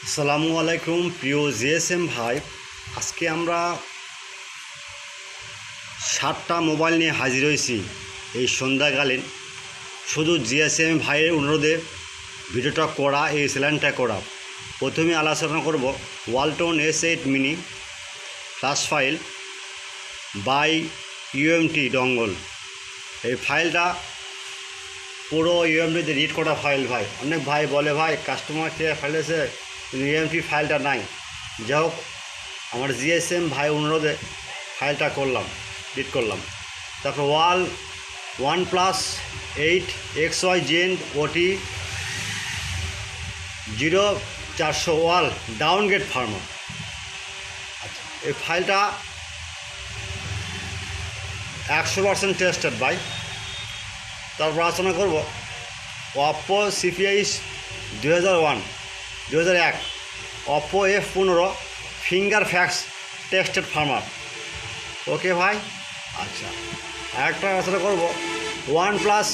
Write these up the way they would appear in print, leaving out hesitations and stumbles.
আসসালামু আলাইকুম প্রিয় জিএসএম ভাই, আজকে আমরা 7টা মোবাইল নিয়ে হাজির হয়েছি এই সন্ধ্যাকালীন। শুধু জিএসএম ভাইয়ের অনুরোধে ভিডিওটা করা, এই চ্যানেলটা করা। প্রথমে আলোচনা করব Walton S8 mini flash file by UMT dongle. এই ফাইলটা পুরো ইউএমটিতে রিড করা ফাইল ভাই। অনেক ভাই বলে ভাই কাস্টমার কেয়ার ফাইল আছে কিন্তু ইউএমটি ফাইলটা নাই। যাই হোক, আমার জিএসএম ভাই অনুরোধে ফাইলটা করলাম, রিড করলাম। তারপর OnePlus 8 XY Gen OT 0400 ওয়াল ডাউনগ্রেড ফার্মার। আচ্ছা, এই ফাইলটা 100% টেস্টেড ভাই। তারপর আলোচনা করব Oppo CPI 2001 Oppo F15 finger fix tested firmware. Okay ভাই। আচ্ছা, আরেকটা আলোচনা করব OnePlus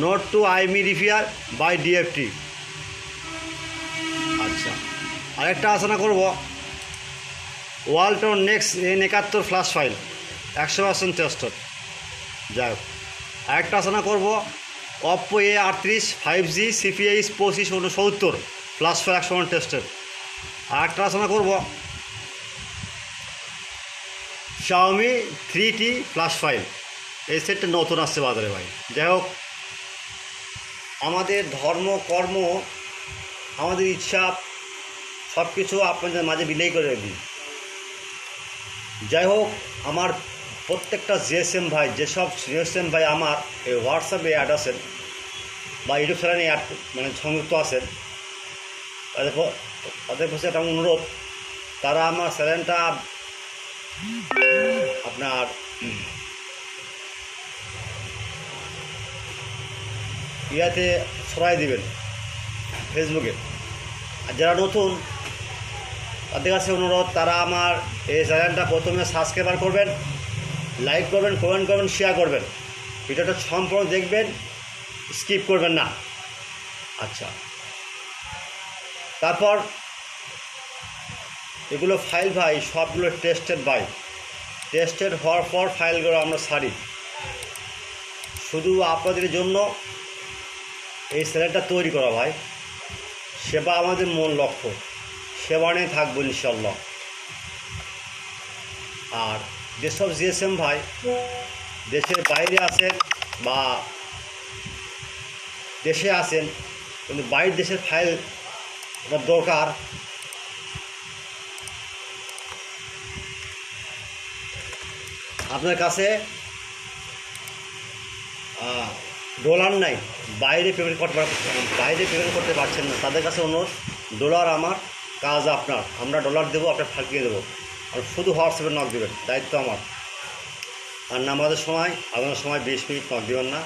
Nord 2 IMEI repair by DFT। আচ্ছা, আরেকটা আলোচনা করব Walton Nexg N71 flash file 100% tested. যাই হোক, আরেকটা আলোচনা করব Oppo A38 5G CPI 2569 flash file 100% tested. আরেকটা আলোচনা করব Xiaomi 3T ফ্ল্যাশ ফাইল। এই সেটটা নতুন আসছে বাজারে ভাই। যাই হোক, আমাদের ধর্ম কর্ম আমাদের ইচ্ছা সব কিছু আপনাদের মাঝে বিলাই করে দিই। যাই হোক, আমার প্রত্যেকটা জিএসএম ভাই, যেসব জিএসএম ভাই আমার এই হোয়াটসঅ্যাপে অ্যাড আছেন বা ইউটিউব চ্যানেলে অ্যাড সংযুক্ত আছেন, তাদের কাছে একটা অনুরোধ, তারা আমার চ্যানেলটা আপনার ইয়াতে ছড়াই দিবেন ফেসবুকে। আর যারা নতুন তাদের কাছে অনুরোধ, তারা আমার এই চ্যানেলটা প্রথমে সাবস্ক্রাইব করবেন, লাইক করবেন, কমেন্ট করবেন, শেয়ার করবেন, ভিডিওটা সম্পূর্ণ দেখবেন, স্কিপ করবেন না। আচ্ছা, তারপর এগুলো ফাইল ভাই সবগুলো টেস্টেড ভাই। টেস্টেড হওয়ার পর ফাইলগুলো আমরা ছাড়ি শুধু আপনাদের জন্য। এই চ্যানেলটা তৈরি করা ভাই, সেবা আমাদের মূল লক্ষ্য, সেবা নিয়ে থাকবো ইনশাল্লাহ। আর যেসব জিএসএম ভাই দেশের বাইরে আছেন বা দেশে আছেন কিন্তু বাইরের দেশের ফাইল দরকার, আপনার কাছে ডলার নাই, বাইরে পেমেন্ট করতে পারছেন না, তাদের কাছে অনুরোধ, ডলার আমার, কাজ আপনার। আমরা ডলার দেবো, আপনার ফাইল কিনে দেবো। আর শুধু হোয়াটসঅ্যাপে নক দেবেন, দায়িত্ব আমার। আর নামাজের সময় আপনার সময় 20 মিনিট নক দেবেন না,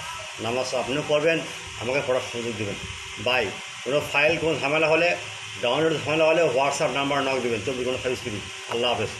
নামাজ আপনিও করবেন, আমাকে পড়ার সুযোগ দেবেন ভাই। কোনো ফাইল কোনো ঝামেলা হলে, ডাউনলোড ঝামেলা হলে হোয়াটসঅ্যাপ নাম্বার নক দেবেন, 24 ঘন্টা সার্ভিস ফ্রি। আল্লাহ হাফেজ।